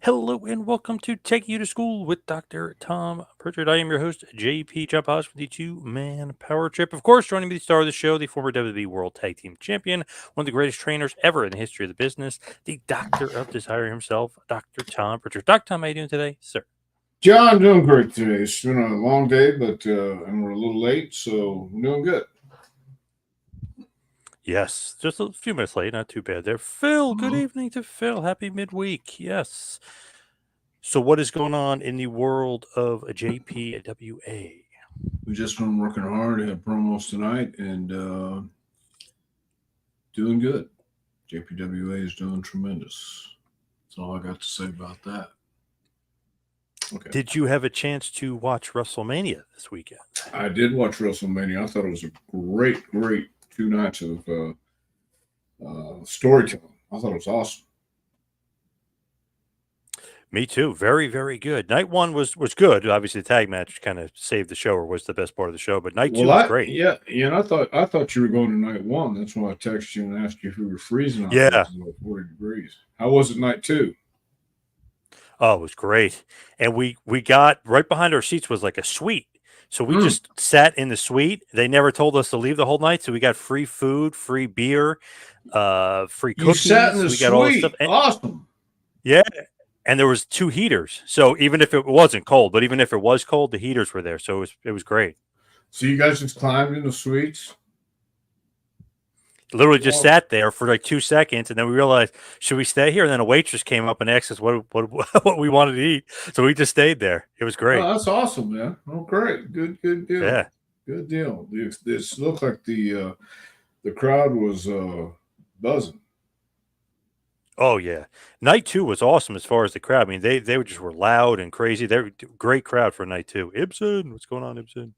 Hello and welcome to Take You to School with Dr. Tom Prichard. I am your host, JP Jump House, with the two-man power trip. Of course, joining me, the star of the show, the former WWE World Tag Team Champion, one of the greatest trainers ever in the history of the business, the Doctor of Desire himself, Dr. Tom Prichard. Dr. Tom, how are you doing today, sir? John, I'm doing great today. It's been a long day, but and we're a little late, so I'm doing good. Yes, just a few minutes late, not too bad there. Phil, good Mhm. evening to Phil. Happy midweek. Yes. So, what is going on in the world of JPWA? We just been working hard. Had promos tonight and doing good. JPWA is doing tremendous. That's all I got to say about that. Okay. Did you have a chance to watch WrestleMania this weekend? I did watch WrestleMania. I thought it was a great 2 nights of storytelling. I thought it was awesome. Me too. Very, very good. Night one was good. Obviously, the tag match kind of saved the show, or was the best part of the show. But night two Well, was great. and I thought you were going to night one. That's why I texted you and asked you if you were freezing out there. Yeah. It's about 40 degrees. How was it night two? Oh, it was great. And we got right behind our seats was like a suite. So we Mm. just sat in the suite. They never told us to leave the whole night. So we got free food, free beer, free You sat in cookies. the We got all this stuff. suite. Awesome. Yeah. And there was two heaters. So even if it wasn't cold, but even if it was cold, the heaters were there. So it was great. So you guys just climbed in the suites? Literally just Well, sat there for like 2 seconds, and then we realized, should we stay here? And then a waitress came up and asked us what what we wanted to eat, so we just stayed there. It was great. oh, that's awesome, man. Oh, great. Good deal. Yeah. Good deal. This looked like the crowd was buzzing. Oh yeah. Night two was awesome as far as the crowd. I mean, they were just were loud and crazy. They were great crowd for night two. Ibsen, what's going on, Ibsen?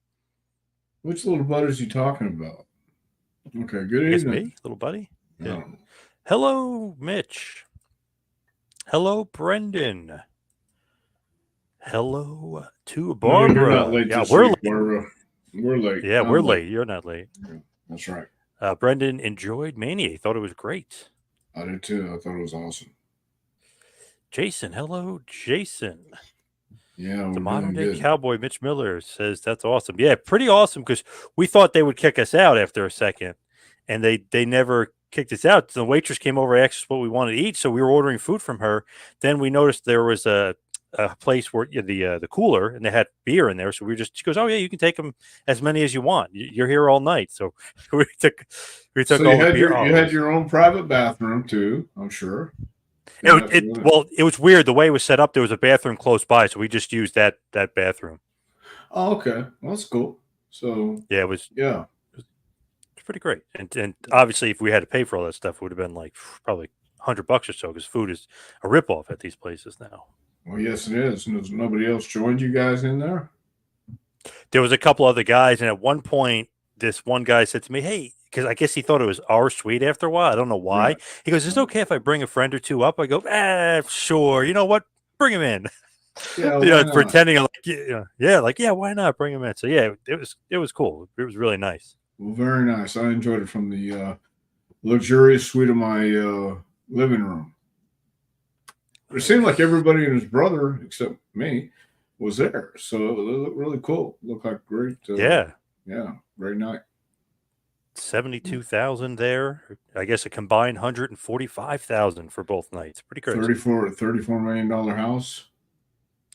Which little butters you talking about? Okay, good I guess evening. me, little buddy. Yeah. Um, Hello, Mitch. Hello, Brendan. Hello to no, you're not Barbara. late Yeah, this we're week, late. Barbara. We're late. Yeah, we're I'm late. late. You're not late. Yeah, that's right. Brendan enjoyed Mania. He thought it was great. I did too. I thought it was awesome. Jason, hello, Jason. Yeah, The we're modern doing day good. cowboy, Mitch Miller, says that's awesome. Yeah, pretty awesome because we thought they would kick us out after a second, and they never kicked us out. The waitress came over, asked us what we wanted to eat, so we were ordering food from her. Then we noticed there was a place where the cooler, and they had beer in there. So she goes, oh yeah, you can take them as many as you want. You're here all night. So we So took all the beer. Oh, you had your own private bathroom too, I'm sure. Didn't It, have to it go in. well, it was weird the way it was set up. There was a bathroom close by, so we just used that bathroom. Oh, okay. Well, that's cool. So Yeah, yeah. it was pretty great. And obviously, if we had to pay for all that stuff, it would have been like probably $100 or so because food is a ripoff at these places now. Well, yes, it is. And there's nobody else joined you guys in there. There was a couple other guys, and at one point, this one guy said to me, "Hey." Because I guess he thought it was our suite after a while. I don't know why. Right. He goes, "Is it Right. okay if I bring a friend or two up?" I go, sure. You know what? Bring him in. Yeah. Why not? Pretending like yeah, like yeah, why not bring him in? So yeah, it was cool. It was really nice. Well, very nice. I enjoyed it from the luxurious suite of my living room. It seemed like everybody and his brother, except me, was there. So it looked really cool. Looked like great. Yeah, Yeah, great night. 72,000 there. I guess a combined 145,000 for both nights. Pretty crazy. $34 million house.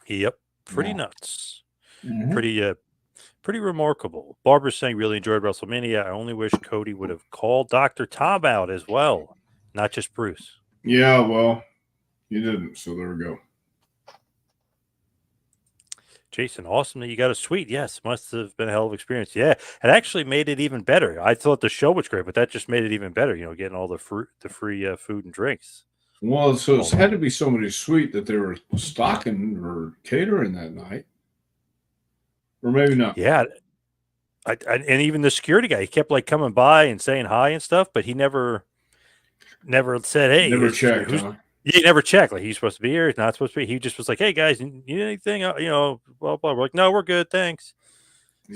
Yep, pretty Wow. nuts. Hmm. Pretty remarkable. Barbara's saying really enjoyed WrestleMania. I only wish Cody would have called Dr. Tom out as well, not just Bruce. Yeah, well, you didn't. So there we go. Jason, awesome that you got a suite. Yes, must have been a hell of an experience. Yeah, it actually made it even better. I thought the show was great, but that just made it even better. Getting all the free food and drinks. Well, so All it's had to be somebody sweet that they were stocking or catering that night, or maybe not. yeah, and even the security guy, he kept like coming by and saying hi and stuff, but he never said, "Hey, Never checked, who's." huh? He never checked. Like he's supposed to be here. He's not supposed to be. He just was like, "Hey guys, you need anything? Blah blah." We're like, "No, we're good, thanks."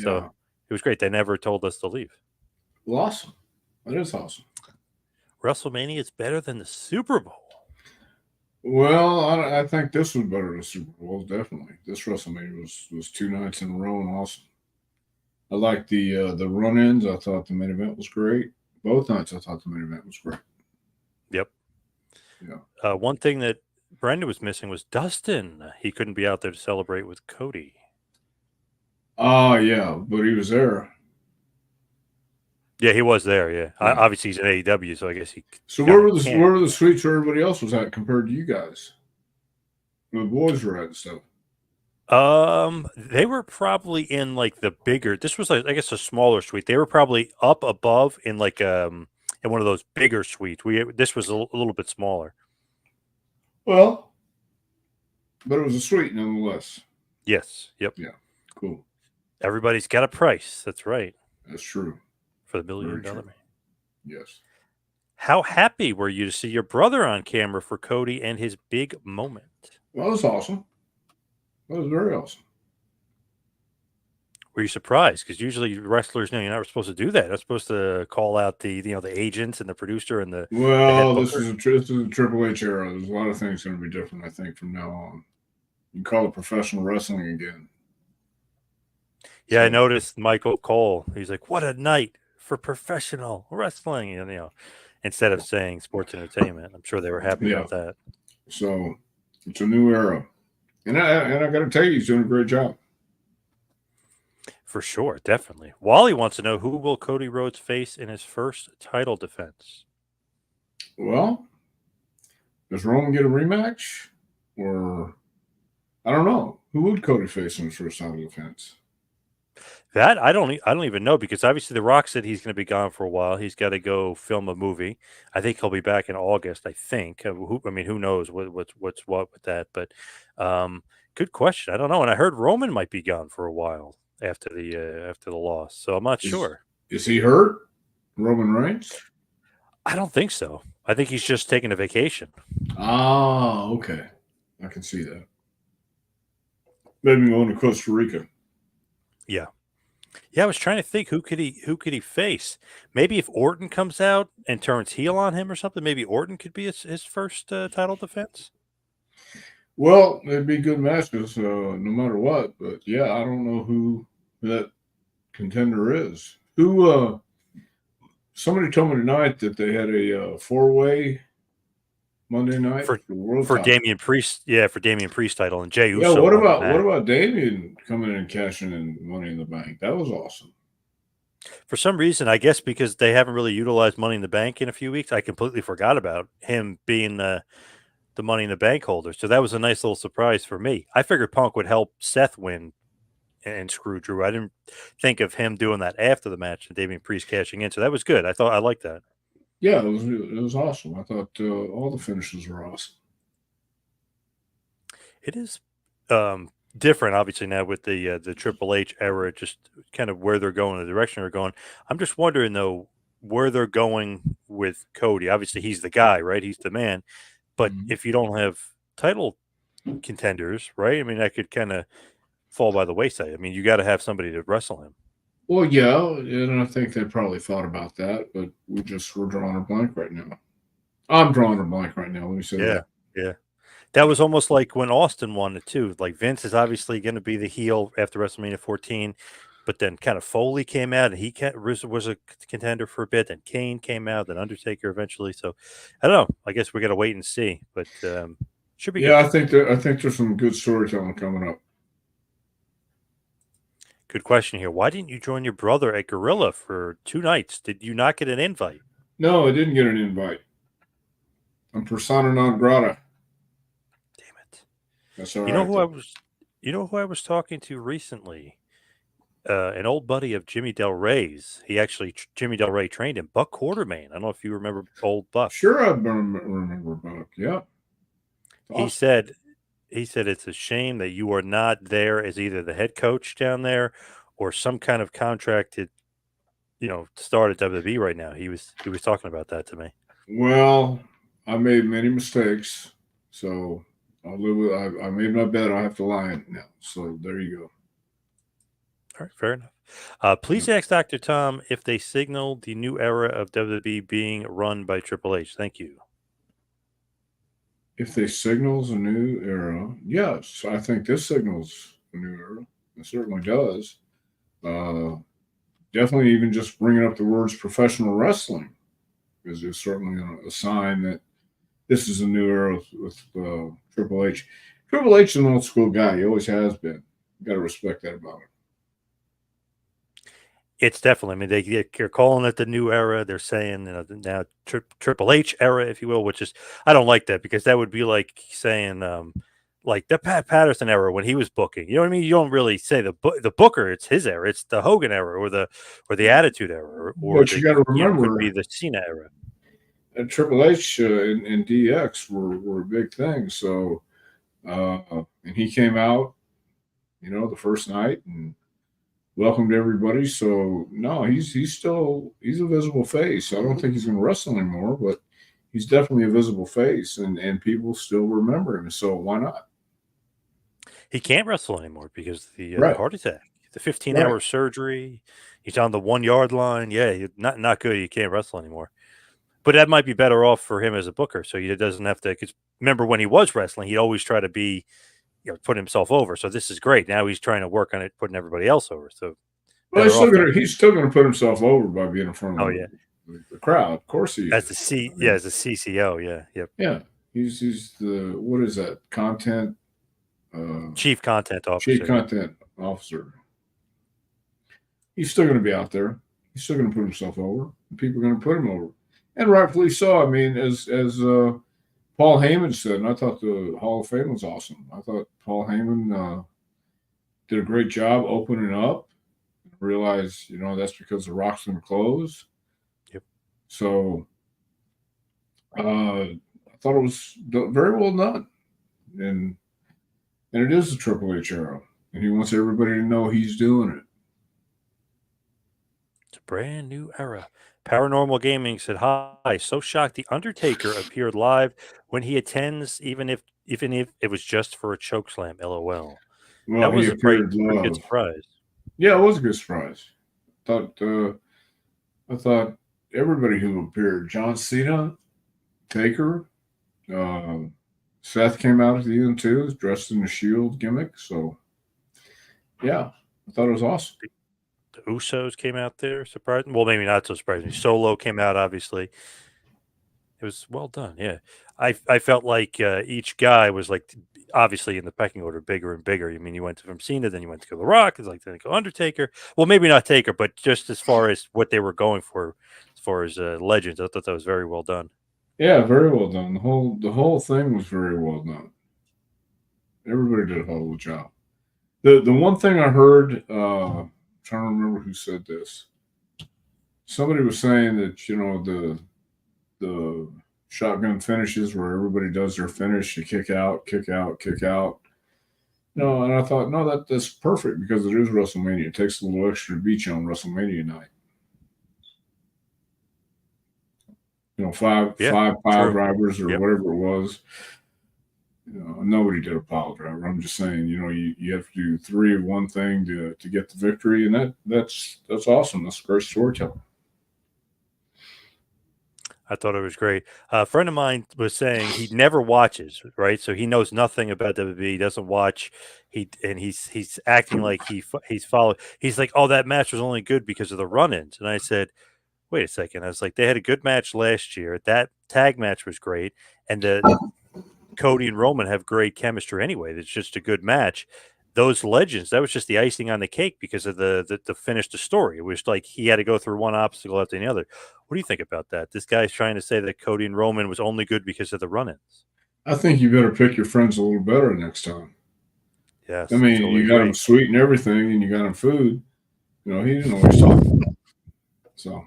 So Yeah. it was great. They never told us to leave. Well, awesome. That is awesome. WrestleMania is better than the Super Bowl. Well, I think this was better than Super Bowl. Definitely, this WrestleMania was 2 nights in a row and awesome. I liked the run-ins. I thought the main event was great. Both nights, I thought the main event was great. Yep. Yeah. One thing that Brandon was missing was Dustin. He couldn't be out there to celebrate with Cody. Ah, yeah, but he was there. Yeah, he was there. Yeah, Yeah. obviously he's in AEW, so I guess he So kind of can't. where were the suites where everybody else was at compared to you guys? Where the boys were at and stuff. They were probably in like the bigger. This was like I guess a smaller suite. They were probably up above in like in one of those bigger suites. This was a little bit smaller. Well, but it was a suite nonetheless. Yes. Yep. Yeah. Cool. Everybody's got a price. That's right. That's true. For the $1 Very billion true. man. Yes. How happy were you to see your brother on camera for Cody and his big moment? Well, that was awesome. That was very awesome. Were you surprised? Because usually wrestlers, you're not supposed to do that. They're supposed to call out the agents and the producer and the head Well, booker. this is a Triple H era. There's a lot of things going to be different, I think, from now on. You can call it professional wrestling again. Yeah, So, I noticed Michael Cole. He's like, "What a night for professional wrestling," and instead of saying sports entertainment. I'm sure they were happy yeah. about that. So it's a new era, and I got to tell you, he's doing a great job. For sure, definitely. Wally wants to know, who will Cody Rhodes face in his first title defense? Well, does Roman get a rematch, or I don't know who would Cody face in his first title defense? That I don't even know, because obviously The Rock said he's going to be gone for a while. He's got to go film a movie. I think he'll be back in August. I think. Who knows what's what with that? But good question. I don't know. And I heard Roman might be gone for a while after the loss. So I'm not Is sure. is he hurt? Roman Reigns? I don't think so. I think he's just taking a vacation. Ah, okay, I can see that. Maybe going to Costa Rica. Yeah. Yeah, I was trying to think, who could he face? Maybe if Orton comes out and turns heel on him or something, maybe Orton could be his first title defense. Well, it'd be good matches, no matter what. But yeah, I don't know who that contender is. Who? Somebody told me tonight that they had a four-way Monday night for for the world for title. Damian Priest. Yeah, for Damian Priest title, and Jey Yeah, Uso won the what match. about Damien coming in and cashing in Money in the Bank? That was awesome. For some reason, I guess because they haven't really utilized Money in the Bank in a few weeks, I completely forgot about him being the Money in the Bank holder. So that was a nice little surprise for me. I figured Punk would help Seth win and screw Drew. I didn't think of him doing that after the match and Damian Priest cashing in. So that was good. I liked that. Yeah, it was awesome. I thought all the finishes were awesome. It is different, obviously, now with the Triple H era, just kind of where they're going, the direction they're going. I'm just wondering though where they're going with Cody. Obviously, he's the guy, right? He's the man. But Mhm. if you don't have title contenders, right? I mean, that could kind of fall by the wayside. I mean, you got to have somebody to wrestle him. Well, yeah, and I think they probably thought about that, but we're drawing a blank right now. I'm drawing a blank right now. Let me say Yeah, that. yeah. That was almost like when Austin won it too. Like Vince is obviously going to be the heel after WrestleMania 14, but then kind of Foley came out and was a contender for a bit. Then Kane came out, then Undertaker eventually. So I don't know. I guess we got to wait and see, but should be Yeah, good. I think there's some good storytelling coming up. Good question here. Why didn't you join your brother at Gorilla for 2 nights? Did you not get an invite? No, I didn't get an invite. I'm persona non grata. Damn it. That's all You know right who I though. was you know who I was talking to recently? An old buddy of Jimmy Del Rey's. Jimmy Del Rey trained him, Buck Quartermain. I don't know if you remember old Buck. Sure, I remember Buck. Yeah, He awesome. said he said it's a shame that you are not there as either the head coach down there or some kind of contracted, start at WWE right now. He was talking about that to me. Well, I made many mistakes, so I'll live with. I made my bed. I have to lie in it now. So there you go. All right, fair enough. Please Yeah. ask Dr. Tom if they signaled the new era of WWE being run by Triple H. Thank you. If they signals a new era, yes, I think this signals a new era. It certainly does. Uh, Definitely, even just bringing up the words professional wrestling is certainly a sign that this is a new era with Triple H. Triple H is an old school guy. He always has been. You got to respect that about him. It's definitely. I mean, they're calling it the new era. They're saying now Triple H era, if you will, which is I don't like that because that would be like saying like the Pat Patterson era when he was booking. You know what I mean? You don't really say the booker. It's his era. It's the Hogan era or the Attitude era or But you the got to could be remember, the Cena era. Triple H and DX were a big thing. So, and he came out, the first night and welcomed everybody. So no, he's a visible face. I don't think he's going to wrestle anymore, but he's definitely a visible face, and people still remember him. So why not? He can't wrestle anymore because the Right, heart attack, the 15-hour right. surgery. He's on the 1 yard line. Yeah, not good. He can't wrestle anymore. But that might be better off for him as a booker, so he doesn't have to. Cause remember when he was wrestling, he'd always try to be, put himself over. So this is great. Now he's trying to work on it, putting everybody else over. So Well, better off that. he's still gonna put himself over by being in front of Oh yeah, the crowd. Of course he as is. the I mean, as the CCO. Yeah, yep. yeah, he's the what is that content uh, Chief content chief officer. Yep. content officer. He's still going to be out there. He's still going to put himself over. People are going to put him over, and rightfully so. I mean, as Paul Heyman said, and I thought the Hall of Fame was awesome. I thought Paul Heyman did a great job opening up. Realized, that's because the Rock's going to close. Yep. So I thought it was very well done, and it is the Triple H era, and he wants everybody to know he's doing it. It's a brand new era. Paranormal Gaming said, "Hi, so shocked the Undertaker appeared live when he attends, even if it was just for a chokeslam. LOL." Well, That he was a pretty appeared pretty good live. surprise. Yeah, it was a good surprise. Thought I thought everybody who appeared, John Cena, Taker, uh, Seth came out at the end too, dressed in the Shield gimmick. So yeah, I thought it was awesome. The Usos came out there, surprising. Well, maybe not so surprising. Solo came out, obviously. It was well done. Yeah, I felt like each guy was like obviously in the pecking order, bigger and bigger. I mean, you went from Cena, then you went to go The Rock, it's like then you go Undertaker. Well, maybe not Taker, but just as far as what they were going for, as far as legends, I thought that was very well done. Yeah, very well done. The whole thing was very well done. Everybody did a hell of a job. The one thing I heard, I'm trying to remember who said this. Somebody was saying that the shotgun finishes where everybody does their finish, you kick out, kick out, kick out. No, and I thought, no, that's perfect because it is WrestleMania. It takes a little extra to beat you on WrestleMania night. Five Yeah, five pile true. drivers or Yep. whatever it was. Nobody did a pile driver. I'm just saying, you have to do three of one thing to get the victory, and that's awesome. That's great storytelling. I thought it was great. A friend of mine was saying he never watches, right? So he knows nothing about WWE. He doesn't watch. He's acting like he's followed. He's like, oh, that match was only good because of the run-ins. And I said, wait a second. I was like, they had a good match last year. That tag match was great, and the Cody and Roman have great chemistry anyway. It's just a good match. Those legends, that was just the icing on the cake because of the finish the story. It was like he had to go through one obstacle after the other. What do you think about that? This guy's trying to say that Cody and Roman was only good because of the run-ins. I think you better pick your friends a little better next time. I Yes, I mean, totally you got him agree. sweet and everything, and you got him food. He didn't know what he's talking about. So, yeah,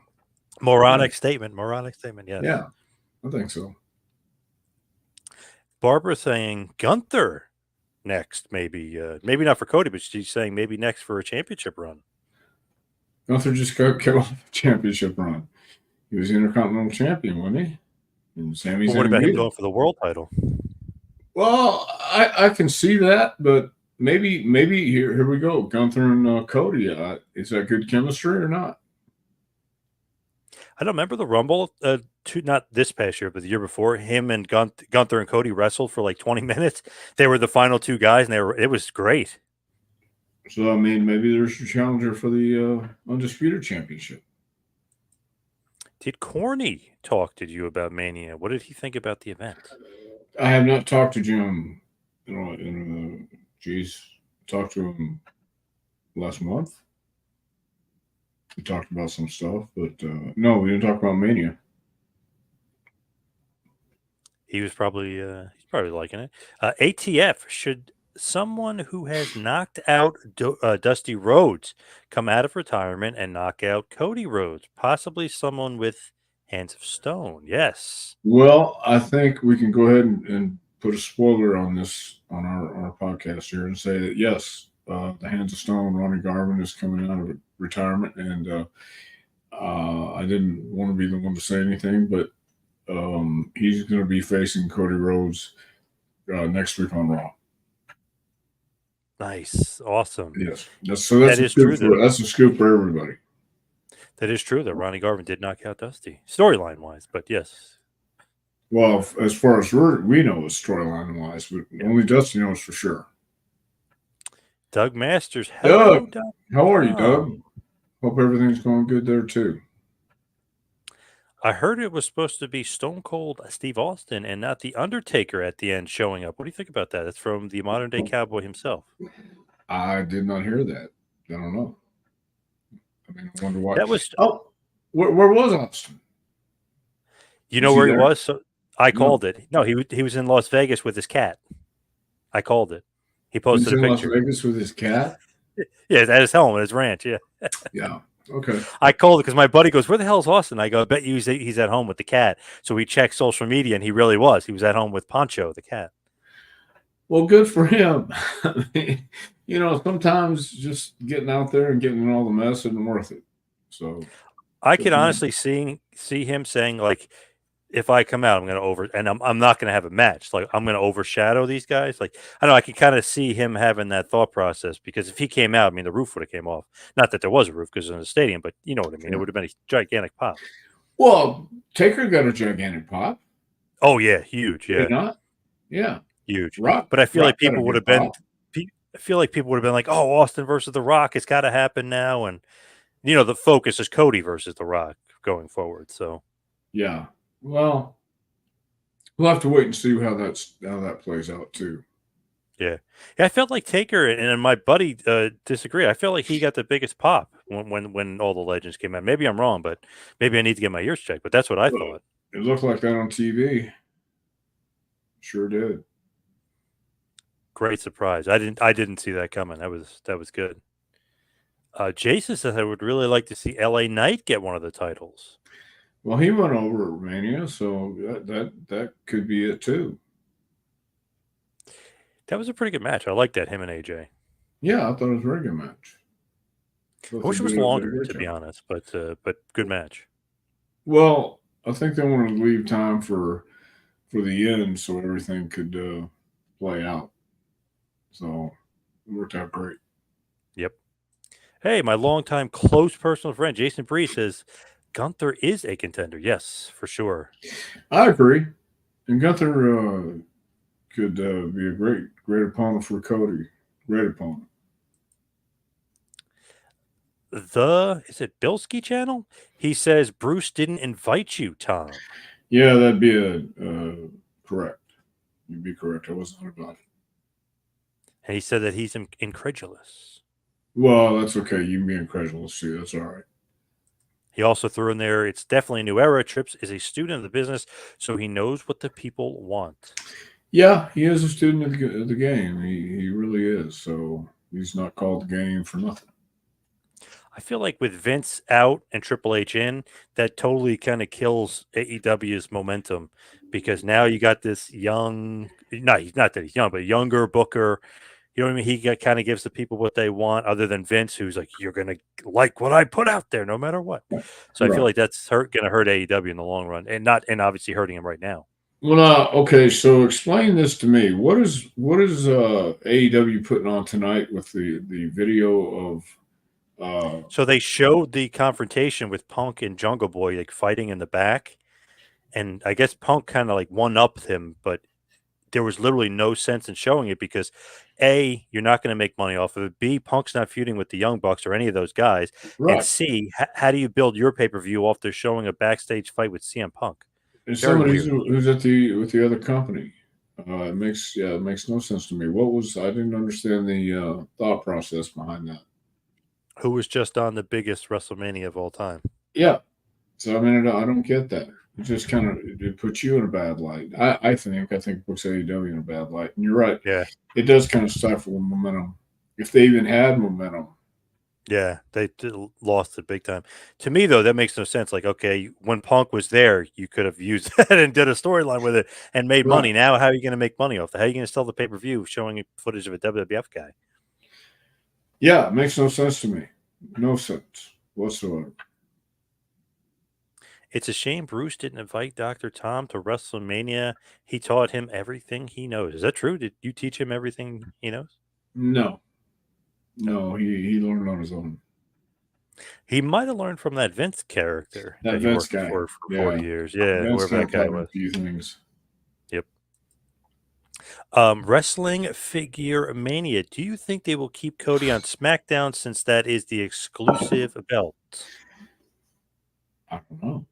Moronic statement. Moronic statement. Yes. yeah, I think so. Barbara saying Gunther next, maybe not for Cody, but she's saying maybe next for a championship run. Gunther just came off a championship run. He was the Intercontinental Champion, wasn't he? And Sami Well, what Zayn about him beat him. going for the world title? Well, I can see that, but maybe here we go. Gunther and Cody. Is that good chemistry or not? I don't remember the Rumble. Not this past year, but the year before. Him and Gunther and Cody wrestled for like 20 minutes. They were the final two guys, and it was great. So I mean, maybe there's a challenger for the undisputed championship. Did Corny talk to you about Mania? What did he think about the event? I have not talked to Jim. Talked to him last month. We talked about some stuff, but no, we didn't talk about Mania. He's probably liking it. ATF, should someone who has knocked out Dusty Rhodes come out of retirement and knock out Cody Rhodes? Possibly someone with hands of stone. Yes. Well, I think we can go ahead and put a spoiler on this on our podcast here and say that yes, the Hands of Stone, Ronnie Garvin is coming out of retirement, and I didn't want to be the one to say anything, but he's going to be facing Cody Rhodes next week on Raw. Nice, awesome. Yes, that's a scoop for everybody. That is true. That Ronnie Garvin did knock out Dusty, storyline wise, but yes. Well, as far as we know, storyline wise, but only Dusty knows for sure. Doug Masters, hello, Doug. How are you, Doug? Hope everything's going good there too. I heard it was supposed to be Stone Cold Steve Austin and not The Undertaker at the end showing up. What do you think about that? That's from the modern day Cowboy himself. I did not hear that. I don't know. I mean, I wonder why. That was. Oh, where was Austin? You know where he was? So I called it. No, he was in Las Vegas with his cat. I called it. He posted a picture. Las Vegas with his cat? Yeah, at his home, at his ranch. Yeah. Yeah. Okay. I called it because my buddy goes, "Where the hell is Austin?" I go, "I bet you he's at home with the cat." So we checked social media, and he really was. He was at home with Poncho, the cat. Well, good for him. I mean, sometimes just getting out there and getting in all the mess isn't worth it. So I could honestly see him saying, like, if I come out, I'm going to and I'm not going to have a match. Like, I'm going to overshadow these guys. Like, I don't know. I could kind of see him having that thought process because if he came out, I mean, the roof would have came off. Not that there was a roof because it was in the stadium, but you know what I mean. It would have been a gigantic pop. Well, Taker got a gigantic pop. Oh yeah, huge. Yeah, not? Yeah, huge. But I feel like people would have been. I feel like people would have been like, "Oh, Austin versus The Rock, it's got to happen now," and the focus is Cody versus The Rock going forward. So yeah. Well, we'll have to wait and see how that plays out too. Yeah, I felt like Taker and my buddy disagreed. I felt like he got the biggest pop when all the legends came out. Maybe I'm wrong, but maybe I need to get my ears checked. But that's what I thought. It looked like that on TV. Sure did. Great surprise. I didn't see that coming. That was good. Jason says I would really like to see LA Knight get one of the titles. Well, he went over at Mania, so that could be it too. That was a pretty good match. I like that, him and AJ. Yeah, I thought it was a very good match. I wish it was longer, to be honest, but good match. Well, I think they wanted to leave time for the end so everything could play out. So it worked out great. Yep. Hey, my longtime close personal friend Jason Bree says Gunther is a contender. Yes, for sure. I agree. And Gunther could be a great opponent for Cody. Great opponent. Is it Bilski channel? He says Bruce didn't invite you, Tom. Yeah, that'd be correct. You'd be correct. I wasn't about it. And he said that he's incredulous. Well, that's okay. You can be incredulous too. That's all right. He also threw in there, it's definitely a new era. Trips is a student of the business, so he knows what the people want. Yeah, he is a student of the game. He really is. So he's not called the game for nothing. I feel like with Vince out and Triple H in, that totally kind of kills AEW's momentum because now you got this young, not that he's young, but younger booker. You know what I mean? He kind of gives the people what they want other than Vince, who's like, you're going to like what I put out there no matter what. So right. I feel like that's going to hurt AEW in the long run and obviously hurting him right now. Well, okay. So explain this to me. What is AEW putting on tonight with the video of So they showed the confrontation with Punk and Jungle Boy like fighting in the back, and I guess Punk kind of like one upped him, but there was literally no sense in showing it because A, you're not going to make money off of it. B, Punk's not feuding with the Young Bucks or any of those guys. And right. C, how do you build your pay per view off there showing a backstage fight with CM Punk? As Very somebody weird. who's with the other company, it makes no sense to me. I didn't understand the thought process behind that. Who was just on the biggest WrestleMania of all time? Yeah. So I mean, I don't get that. It just kind of it puts you in a bad light. I think it puts AEW in a bad light. And you're right. Yeah. It does kind of stifle momentum. If they even had momentum. Yeah, they lost it big time. To me, though, that makes no sense. Like, okay, when Punk was there, you could have used that and did a storyline with it and made Right. money. Now, how are you going to make money off that? How are you going to sell the pay per view showing footage of a WWF guy? Yeah, it makes no sense to me. No sense whatsoever. It's a shame Bruce didn't invite Dr. Tom to WrestleMania. He taught him everything he knows. Is that true? Did you teach him everything he knows? No. No. No, he learned on his own. He might have learned from that Vince character That that he Vince worked guy. for 40 Yeah. years. Yeah, Vince whoever kind that of guy taught me a was. few things. Yep. Wrestling Figure Mania. Do you think they will keep Cody on SmackDown since that is the exclusive belt? I don't know.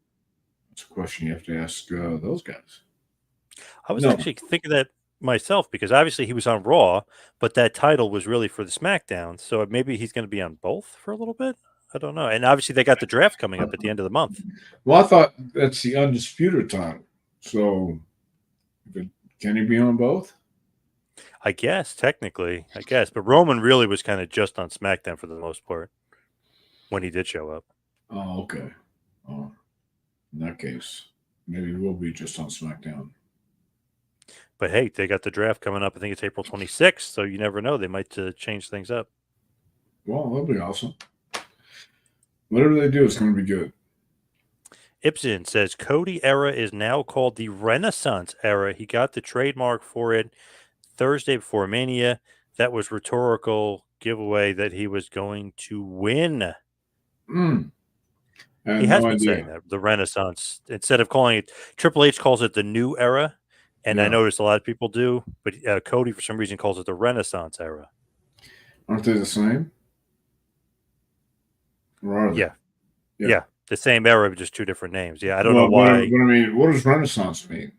That's a question you have to ask those guys. I was No. actually thinking that myself because obviously he was on Raw, but that title was really for the SmackDown. So maybe he's going to be on both for a little bit. I don't know. And obviously they got the draft coming up at the end of the month. Well, I thought that's the undisputed title. So can he be on both? I guess technically, I guess, but Roman really was kind of just on SmackDown for the most part when he did show up. Oh, okay. Oh, in that case, maybe we'll be just on SmackDown. But hey, they got the draft coming up. I think it's April 26th, so you never know. They might change things up. Well, that'll be awesome. Whatever they do, it's going to be good. Ibsen says Cody era is now called the Renaissance era. He got the trademark for it Thursday before Mania. That was rhetorical giveaway that he was going to win. Mm. I He had has no been saying idea. that the Renaissance instead of calling it. Triple H calls it the new era, and I Yeah. noticed a lot of people do, but Cody for some reason calls it the Renaissance era. Aren't they the same? Or are they? Yeah, the same era, but just two different names. Yeah, I don't know Well, why. but I mean, what does Renaissance mean?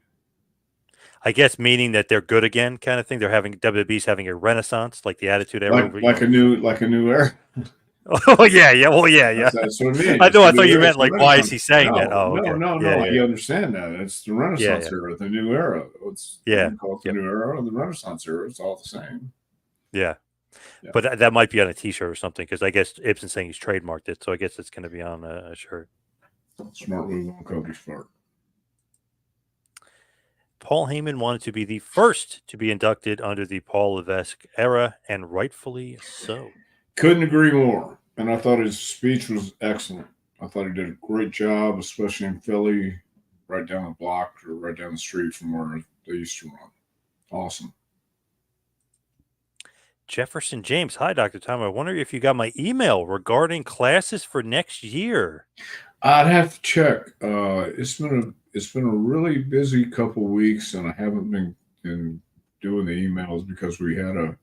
I guess meaning that they're good again, kind of thing. They're having WWE's having a renaissance, like the Attitude Era. Like a new era. Oh yeah, yeah. Well, yeah. That's what I mean. I It's know. a I thought new you era. It's meant a like, why is Renaissance. he saying that? Oh, okay. Yeah, I understand that. It's the Renaissance yeah, era, the new era. It's yeah, you call it the yep, new era or the Renaissance era. It's all the same. yeah. Yeah. But that might be on a T-shirt or something because I guess Ibsen's saying he's trademarked it, so I guess it's going to be on a shirt. Smart move on Cody's part. Paul Heyman wanted to be the first to be inducted under the Paul Levesque era, and rightfully so. Couldn't agree more. And I thought his speech was excellent. I thought he did a great job, especially in Philly, right down the block or right down the street from where they used to run. Awesome. Jefferson James, hi, Dr. Tom. I wonder if you got my email regarding classes for next year. I'd have to check. It's been a really busy couple weeks, and I haven't been doing the emails because we had a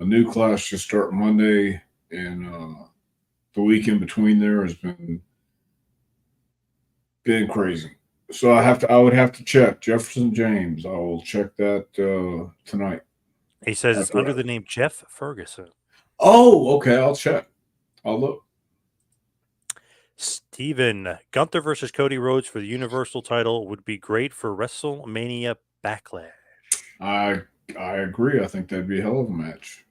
new class just start Monday, and the week in between there has been crazy. So I would have to check Jefferson James. I will check that tonight. He says it's After under the name Jeff Ferguson. Oh, okay. I'll check. I'll look. Steven, Gunther versus Cody Rhodes for the Universal title would be great for WrestleMania Backlash. I agree. I think that'd be a hell of a match.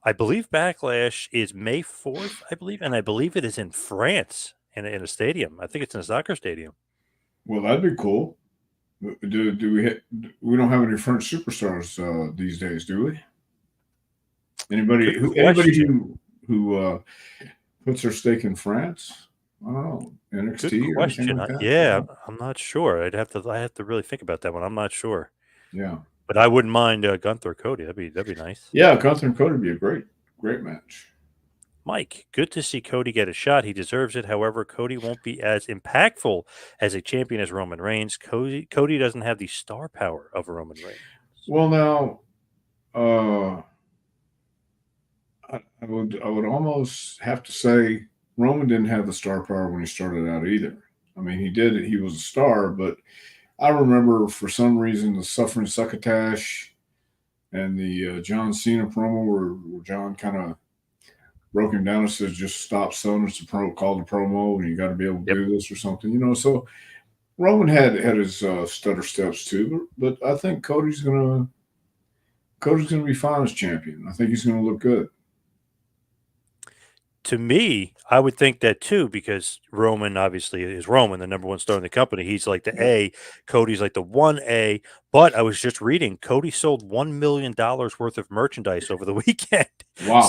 I believe Backlash is May 4th, I believe, and I believe it is in France in a stadium. I think it's in a soccer stadium. Well, that'd be cool. We don't have any French superstars these days, do we? Anybody who puts their stake in France? I don't know, Good NXT or anything question. like that. Yeah, I'm not sure. I have to really think about that one. I'm not sure. Yeah, But I wouldn't mind Gunther Cody. That'd be nice. yeah. Gunther and Cody would be a great match. Mike, good to see Cody get a shot. He deserves it. However, Cody won't be as impactful as a champion as Roman Reigns. Cody doesn't have the star power of Roman Reigns. Well, now, I would almost have to say Roman didn't have the star power when he started out either. I mean, he did. He was a star, but I remember for some reason the Suffering Succotash and the John Cena promo where John kind of broke him down and said, "Just stop selling us called a promo, and you got to be able to Yep. do this or something." So Roman had his stutter steps too, but I think Cody's gonna be fine as champion. I think he's gonna look good. To me, I would think that too, because Roman obviously is Roman, the number one star in the company. He's like the Yep. A. Cody's like the 1A. But I was just reading Cody sold $1 million worth of merchandise over the weekend. Wow.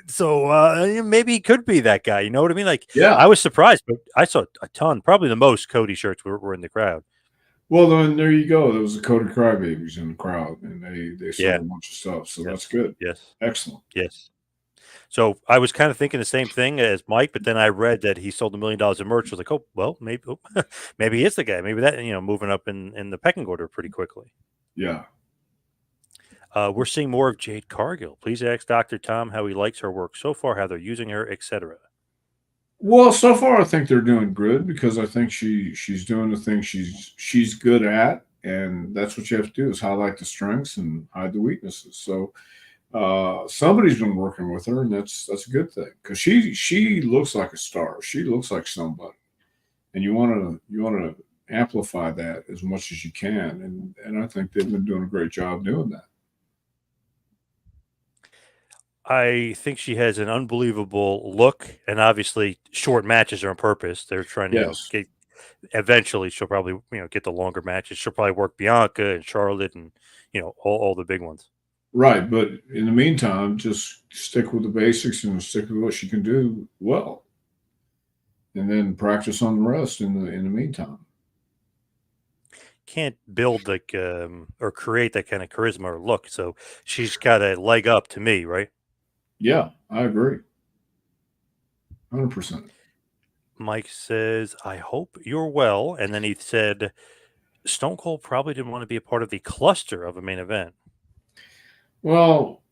So maybe he could be that guy. You know what I mean? Like, Yeah. I was surprised, but I saw a ton. Probably the most Cody shirts were in the crowd. Well, then there you go. There was the Cody Crybabies in the crowd, and they Yeah. sold a bunch of stuff. So that's Yes. good. Yes. Excellent. Yes. So I was kind of thinking the same thing as Mike, but then I read that he sold $1 million in merch. I was like, oh, well, maybe, maybe he is the guy. Maybe that, moving up in the pecking order pretty quickly. Yeah. We're seeing more of Jade Cargill. Please ask Dr. Tom how he likes her work so far, how they're using her, etc. Well, so far I think they're doing good because I think she's doing the thing she's good at, and that's what you have to do is highlight the strengths and hide the weaknesses. So somebody's been working with her, and that's a good thing because she looks like a star. She looks like somebody, and you want to amplify that as much as you can, and I think they've been doing a great job doing that. I think she has an unbelievable look, and obviously, short matches are on purpose. They're trying to, Yes, get. Eventually, she'll probably, get the longer matches. She'll probably work Bianca and Charlotte, and all the big ones. right. But in the meantime, just stick with the basics and stick with what she can do well, and then practice on the rest in the meantime. Can't build like or create that kind of charisma or look. So she's got a leg up to me, right? Yeah, I agree, 100%. Mike says, "I hope you're well," and then he said, "Stone Cold probably didn't want to be a part of the cluster of a main event." Well,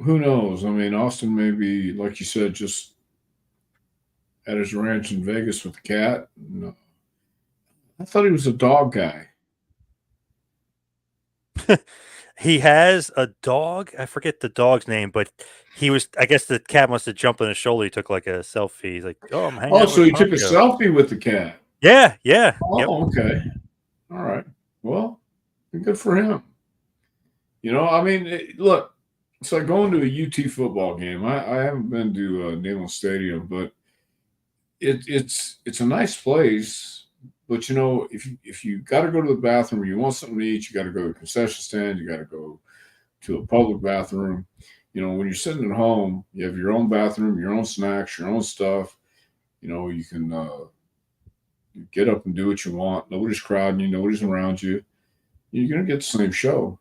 who knows? I mean, Austin may be, like you said, just at his ranch in Vegas with the cat. No, I thought he was a dog guy. He has a dog. I forget the dog's name, but he was. I guess the cat must have jumped on his shoulder. He took like a selfie. He's like, "Oh, I'm hanging Oh, out so with he took a Poncho." selfie with the cat. Yeah, yeah, yep. Oh, okay. All right. Well, good for him. I mean, look, it's like going to a UT football game. I haven't been to Neyland Stadium, but it's a nice place. But if you got to go to the bathroom, you want something to eat, you got to go to the concession stand. You got to go to a public bathroom. When you're sitting at home, you have your own bathroom, your own snacks, your own stuff. You can get up and do what you want. Nobody's crowding you. Nobody's around you. You're gonna get the same show.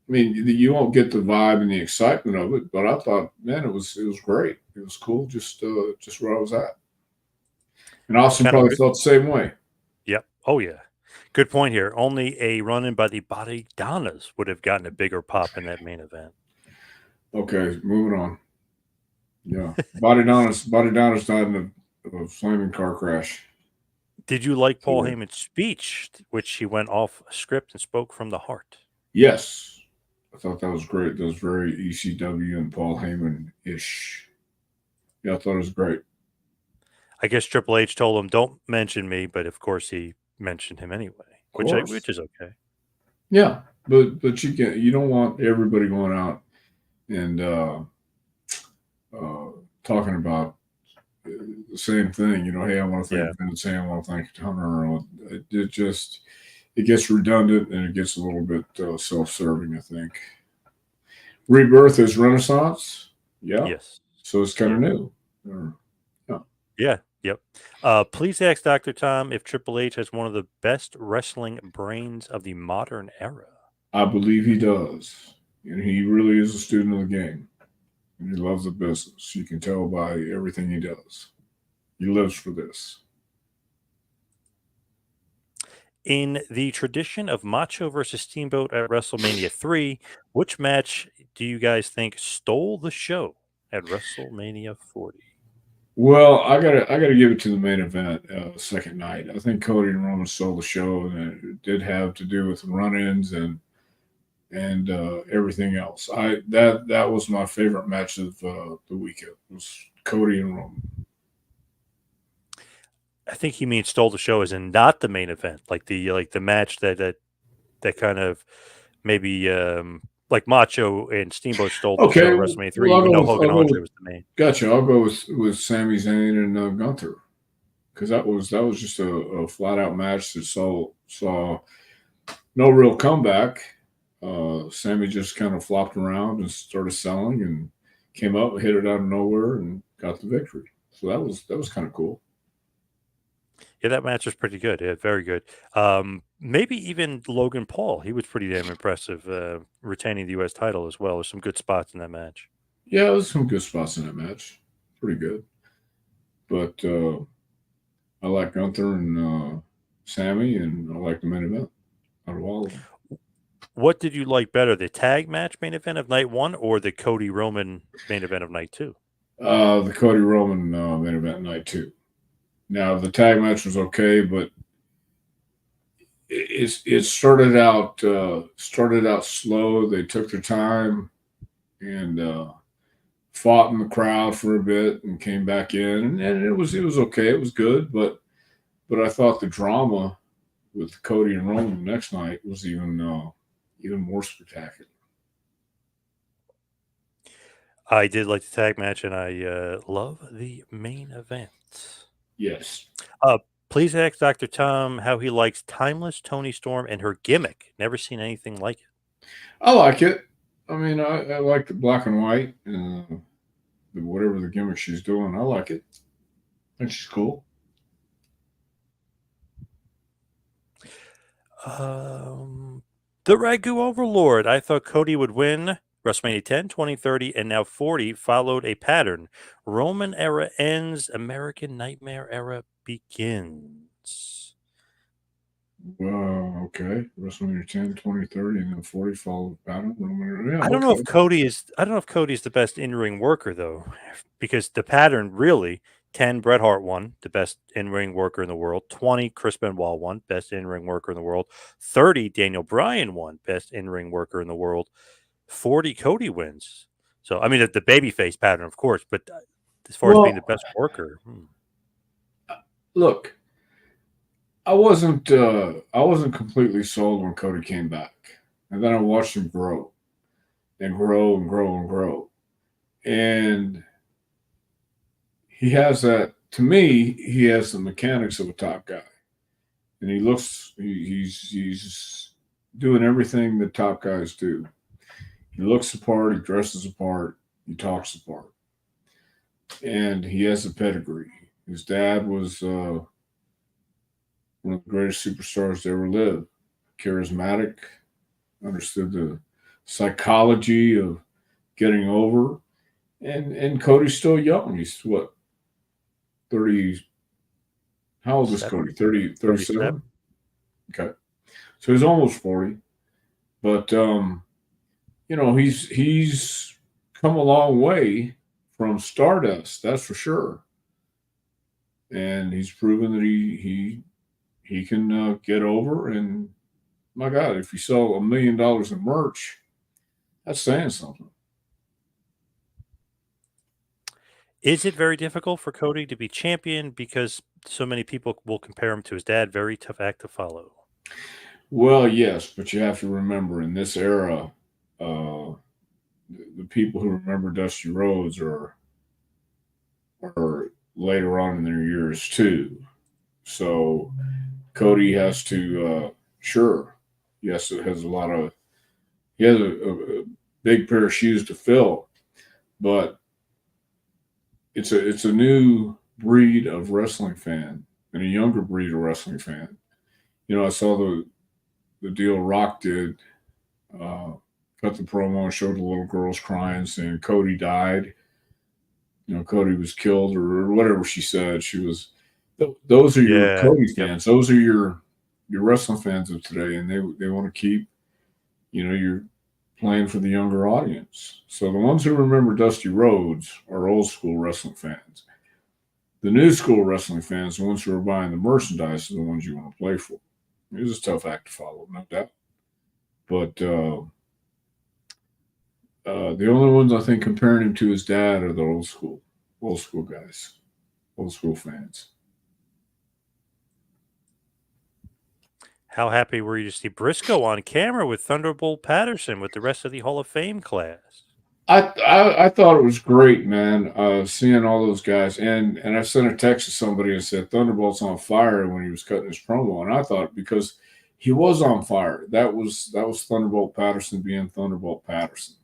I mean, you won't get the vibe and the excitement of it, but I thought, man, it was great. It was cool, just where I was at. And Austin Kind of. probably felt the same way. Yep. Oh yeah. Good point here. Only a run-in by the Body Donnas would have gotten a bigger pop in that main event. Okay, moving on. Yeah, Body Donna's died in a flaming car crash. Did you like Paul So, Heyman's speech, which he went off script and spoke from the heart? yes, I thought that was great. That was very ECW and Paul Heyman ish. Yeah, I thought it was great. I guess Triple H told him, "Don't mention me," but of course he mentioned him anyway, Of course. which is okay. Yeah, but you don't want everybody going out and uh, talking about the same thing. Hey, I want to Yeah. thank Vince. Hey, I want to thank Hunter. It gets redundant and it gets a little bit self-serving. I think Rebirth is Renaissance. Yeah, Yes. so it's kind of Yep. new. Yeah. Yeah. Yep. Please ask Dr. Tom if Triple H has one of the best wrestling brains of the modern era. I believe he does, and he really is a student of the game. and he loves the business. You can tell by everything he does. He lives for this. In the tradition of Macho versus Steamboat at WrestleMania 3, which match do you guys think stole the show at WrestleMania 40? Well, I gotta give it to the main event, second night. I think Cody and Roman stole the show, and it did have to do with run-ins and everything else. That was my favorite match of the weekend. Was Cody and Roman. I think he means stole the show as in not the main event, like the match that kind of maybe like Macho and Steamboat stole the show Okay, at WrestleMania well 3, even though Hogan Andre was the main. gotcha. I'll go with Sami Zayn and Gunther because that was just a flat out match that saw no real comeback. Sammy just kind of flopped around and started selling and came up, hit it out of nowhere, and got the victory. So that was kind of cool. Yeah, that match was pretty good. Yeah, very good. Maybe even Logan Paul. He was pretty damn impressive, retaining the U.S. title as well. There's some good spots in that match. Yeah, there's some good spots in that match. Pretty good. But I like Gunther and Sammy, and I like the main event out of all of them. What did you like better, the tag match main event of night 1 or the Cody Roman main event of night 2? The Cody Roman main event night 2. Now the tag match was okay, but it started out slow. They took their time and fought in the crowd for a bit and came back in, and it was okay. It was good, but I thought the drama with Cody and Roman the next night was even more spectacular. I did like the tag match, and I love the main event. Yes, Please ask Dr. Tom how he likes Timeless Tony Storm and her gimmick. Never seen anything like it. I like it. I mean, I like the black and white, whatever the gimmick she's doing. I like it. I think she's cool. The Ragu Overlord. I thought Cody would win. WrestleMania 10, 20, 30, and now 40 followed a pattern. Roman era ends, American Nightmare era begins. Okay. WrestleMania 10, 20, 30, and then 40 followed pattern. Yeah, I don't know if Cody's the best in-ring worker though, because the pattern really 10 Bret Hart won, the best in-ring worker in the world. 20 Chris Benoit won, best in-ring worker in the world. 30 Daniel Bryan won, best in-ring worker in the world. 40 Cody wins. So I mean the babyface pattern, of course, but as far as being the Well, best worker, look, I wasn't completely sold when Cody came back, and then I watched him grow and grow and grow and grow, and he has that. To me, he has the mechanics of a top guy, and he's doing everything that top guys do. He looks the part, he dresses the part, he talks the part, and he has a pedigree. His dad was one of the greatest superstars to ever live. Charismatic, understood the psychology of getting over, and Cody's still young. He's what 30. How old is Cody? 30, 37? 37. Okay, so he's almost 40, but he's come a long way from Stardust. That's for sure, and he's proven that he can get over. And my God, if you sell $1 million in merch, that's saying something. Is it very difficult for Cody to be champion because so many people will compare him to his dad? Very tough act to follow. Well, yes, but you have to remember in this era, the people who remember Dusty Rhodes are later on in their years too. So Cody has to sure, yes, it has a lot of he has a big pair of shoes to fill, but it's a new breed of wrestling fan and a younger breed of wrestling fan. I saw the deal Rock did a cut the promo and showed the little girls crying, saying Cody died. Cody was killed or whatever she said. She was. Those are your Yeah. Cody Yep. fans. Those are your wrestling fans of today, and they want to keep. You're playing for the younger audience. So the ones who remember Dusty Rhodes are old school wrestling fans. The new school wrestling fans, the ones who are buying the merchandise, are the ones you want to play for. It was a tough act to follow, no doubt. But the only ones I think comparing him to his dad are the old school guys, old school fans. How happy were you to see Briscoe on camera with Thunderbolt Patterson with the rest of the Hall of Fame class? I thought it was great, man. Seeing all those guys, and I sent a text to somebody and said Thunderbolt's on fire when he was cutting his promo, and I thought because he was on fire, that was Thunderbolt Patterson being Thunderbolt Patterson,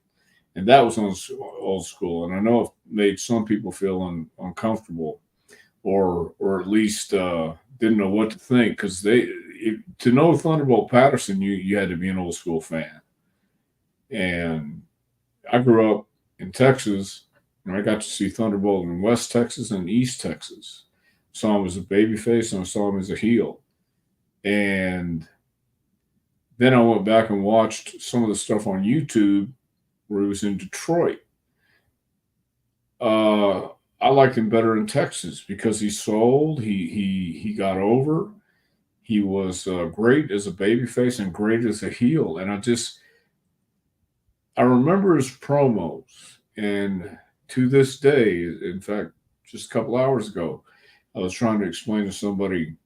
and that was on old school, and I know it made some people feel uncomfortable, or at least didn't know what to think because to know Thunderbolt Patterson, you had to be an old school fan, and I grew up in Texas, and I got to see Thunderbolt in West Texas and East Texas. Saw him as a babyface, and I saw him as a heel. And then I went back and watched some of the stuff on YouTube where he was in Detroit. I liked him better in Texas because he sold, he got over. He was great as a babyface and great as a heel. And I remember his promos, and to this day, in fact, just a couple hours ago, I was trying to explain to somebody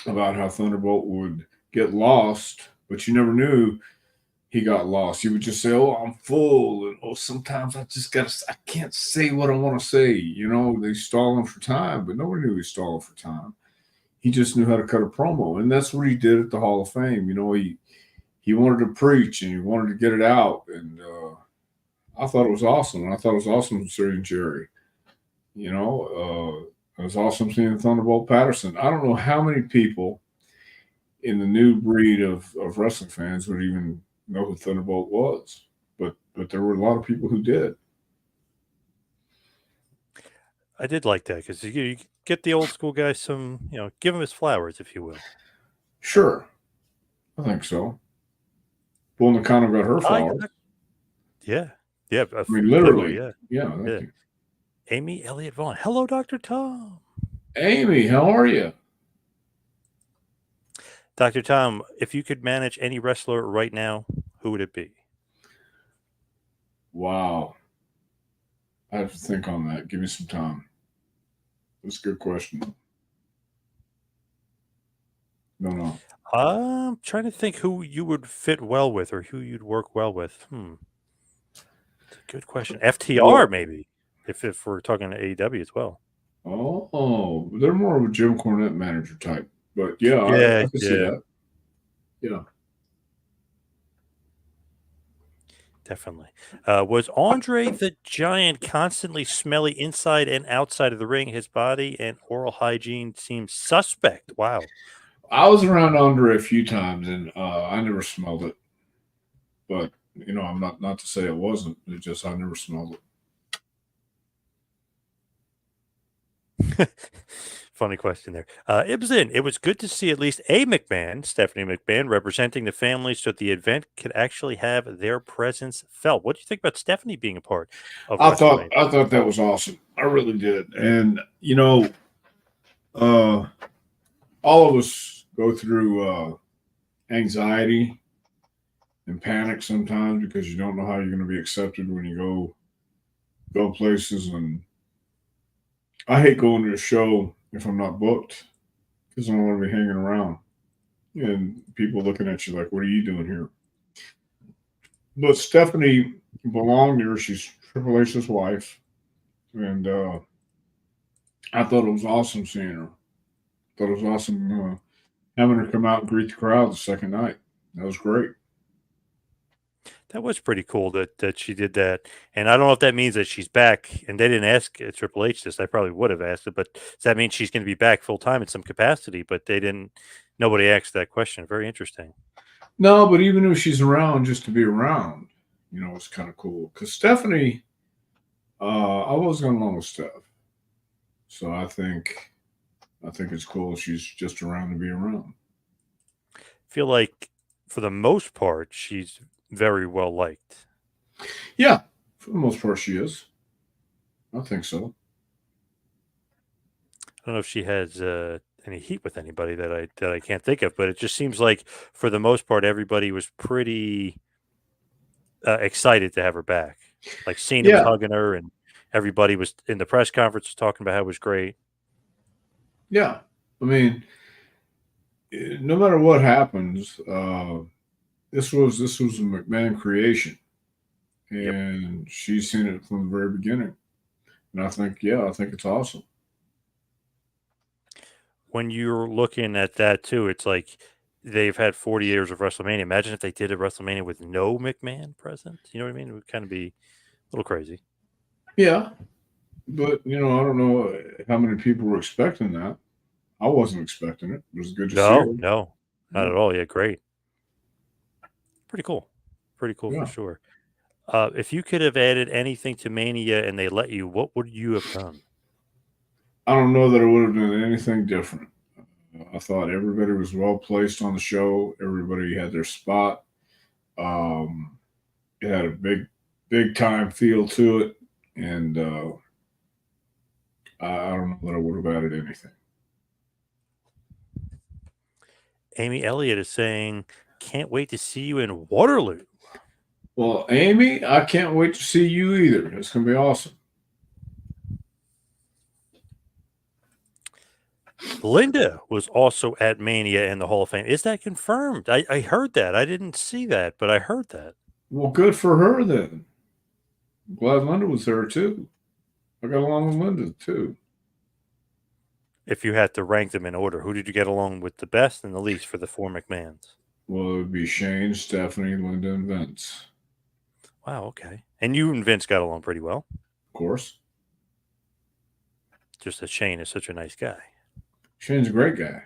about how Thunderbolt would get lost, but you never knew he got lost. He would just say, "Oh, I'm full," and "Oh, sometimes I can't say what I want to say." They stalling for time, but nobody knew he was stalling for time. He just knew how to cut a promo, and that's what he did at the Hall of Fame. He wanted to preach and he wanted to get it out, and I thought it was awesome. And I thought it was awesome seeing Jerry. It was awesome seeing Thunderbolt Patterson. I don't know how many people in the new breed of wrestling fans would even know who Thunderbolt was, but there were a lot of people who did. I did like that because you get the old school guy some, give him his flowers, if you will. Sure, I think so. Bull Nakano got her I flowers. Yeah, yeah, I mean, literally. yeah. Yeah. Yeah. Amy Elliott Vaughn. Hello, Dr. Tom. Amy, how are you? Dr. Tom, if you could manage any wrestler right now, who would it be? Wow. I have to think on that. Give me some time. That's a good question. No. I'm trying to think who you would fit well with or who you'd work well with. It's a good question. FTR, Well, maybe, if we're talking to AEW as well. oh, they're more of a Jim Cornette manager type. But yeah, Yeah, I can see yeah, that. Yeah. definitely. Was Andre the Giant constantly smelly inside and outside of the ring? His body and oral hygiene seems suspect. Wow. I was around Andre a few times and I never smelled it. But, I'm not to say it wasn't. It just I never smelled it. Funny question there. Ibsen, it was good to see at least a McMahon, Stephanie McMahon, representing the family so that the event could actually have their presence felt. What do you think about Stephanie being a part of WrestleMania? I thought that was awesome. I really did. And uh all of us go through anxiety and panic sometimes because you don't know how you're going to be accepted when you go places, and I hate going to a show if I'm not booked because I don't want to be hanging around and people looking at you like, "What are you doing here?" But Stephanie belonged here. She's Triple H's wife, and I thought it was awesome seeing her. Thought it was awesome having her come out and greet the crowd the second night. That was great. That was pretty cool that she did that. And I don't know if that means that she's back. And they didn't ask Triple H this. I probably would have asked it, but does that mean she's going to be back full time in some capacity? But they didn't. Nobody asked that question. Very interesting. No, but even if she's around, just to be around, it's kind of cool. Because Stephanie, I was going along with Steph, so I think it's cool if she's just around to be around. Feel like for the most part she's very well liked. Yeah, for the most part, she is. I think so. I don't know if she has any heat with anybody that I can't think of, but it just seems like for the most part everybody was pretty excited to have her back. Like Cena was Yeah, hugging her, and everybody was in the press conference was talking about how it was great. yeah. I mean, no matter what happens, this was a McMahon creation, Yep. and she's seen it from the very beginning. And I think it's awesome. When you're looking at that too, it's like they've had 40 years of WrestleMania. Imagine if they did a WrestleMania with no McMahon present. You know what I mean? It would kind of be a little crazy. Yeah, but I don't know how many people were expecting that. I wasn't expecting it. It was good to see her. No, no, not Yeah, at all. Yeah, great. Pretty cool. Pretty cool for yeah. sure. If you could have added anything to Mania and they let you, what would you have done? I don't know that it would have done anything different. I thought everybody was well placed on the show. Everybody had their spot. Um, it had a big time feel to it, and I don't know that I would have added anything. Amy Elliott is saying, can't wait to see you in Waterloo. Well, Amy, I can't wait to see you either. It's going to be awesome. Linda was also at Mania in the Hall of Fame. Is that confirmed? I heard that. I didn't see that, but I heard that. Well, good for her then. I'm glad Linda was there too. I got along with Linda too. If you had to rank them in order, who did you get along with the best and the least for the four McMahons? Well, it would be Shane, Stephanie, Linda, and Vince, Wow, okay. And you and Vince got along pretty well. of course. Just that Shane is such a nice guy. Shane's a great guy.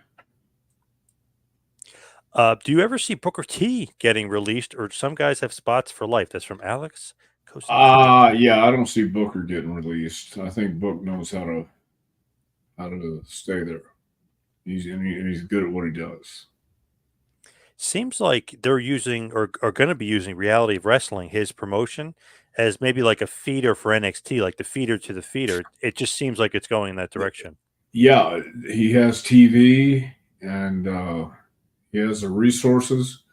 Do you ever see Booker T getting released, or some guys have spots for life? That's from Alex Costa. Yeah, I don't see Booker getting released. I think Book knows how to stay there. And he's good at what he does. Seems like they're using or are going to be using Reality of Wrestling, his promotion, as maybe like a feeder for NXT, like the feeder to the feeder. It just seems like it's going in that direction. Yeah, he has TV and he has the resources,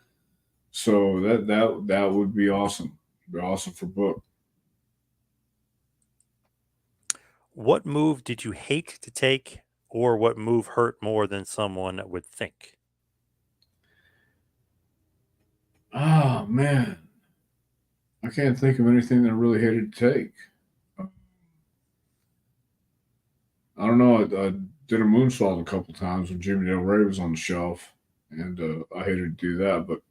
so that would be awesome. Be awesome for Book. What move did you hate to take, or what move hurt more than someone would think? Oh man, I can't think of anything that I really hated to take. I don't know. I did a moonsault a couple times when Jimmy Del Rey was on the shelf, and I hated to do that,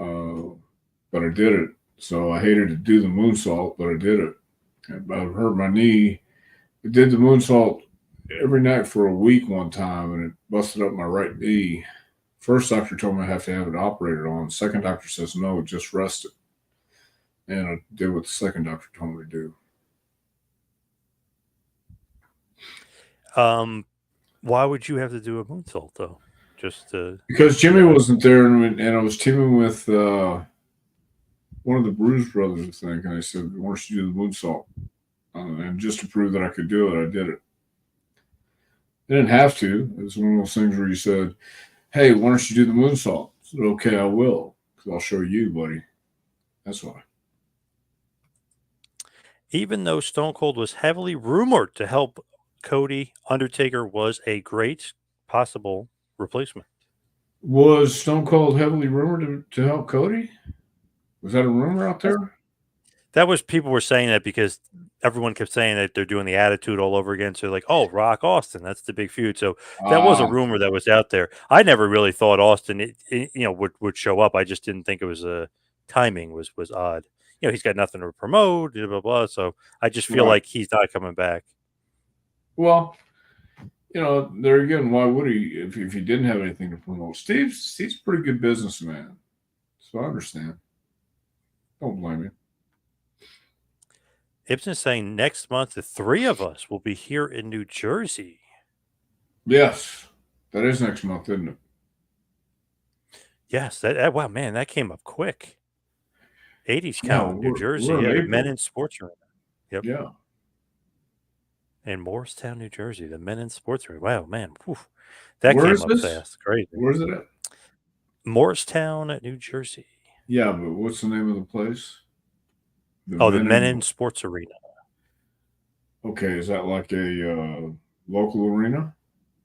uh, but I did it. So I hated to do the moonsault, but I did it. I hurt my knee. I did the moonsault every night for a week one time, and it busted up my right knee. First doctor told me I have to have it operated on. Second doctor says no, just rest it. And I did what the second doctor told me to do. Why would you have to do a moonsault though? Just to Because be Jimmy honest. wasn't there, and I was teaming with one of the Bruise brothers, I think, and I said, "Why don't you do the moonsault?" And just to prove that I could do it, I did it. I didn't have to. It was one of those things where you said, "Hey, why don't you do the moonsault?" I said, "Okay, I will, because I'll show you, buddy." That's why. Even though Stone Cold was heavily rumored to help Cody, Undertaker was a great possible replacement. Was Stone Cold heavily rumored to help Cody? Was that a rumor out That's, there? that was people were saying that because everyone kept saying that they're doing the attitude all over again. So like, oh, Rock Austin, that's the big feud. So that was a Ah, rumor that was out there. I never really thought Austin, would show up. I just didn't think it was a timing was odd. He's got nothing to promote, blah blah blah. So I just feel right. like he's not coming back. Well, there again, why would he if he didn't have anything to promote? Steve's a pretty good businessman, so I understand. Don't blame him. Ibsen's saying next month the three of us will be here in New Jersey. Yes, that is next month, isn't it? Yes, that wow, man, that came up quick. 80s Yeah, count, New Jersey, we're in the Men April. in Sports Arena. Yep. Yeah. In Morristown, New Jersey, the Men in Sports Arena. Wow, man, whew, that Where came is up this? fast. Crazy. Where is it at? Morristown, New Jersey. Yeah, but what's the name of the place? The Oh, the Men Men in. in Sports Arena. Okay, is that like a local arena?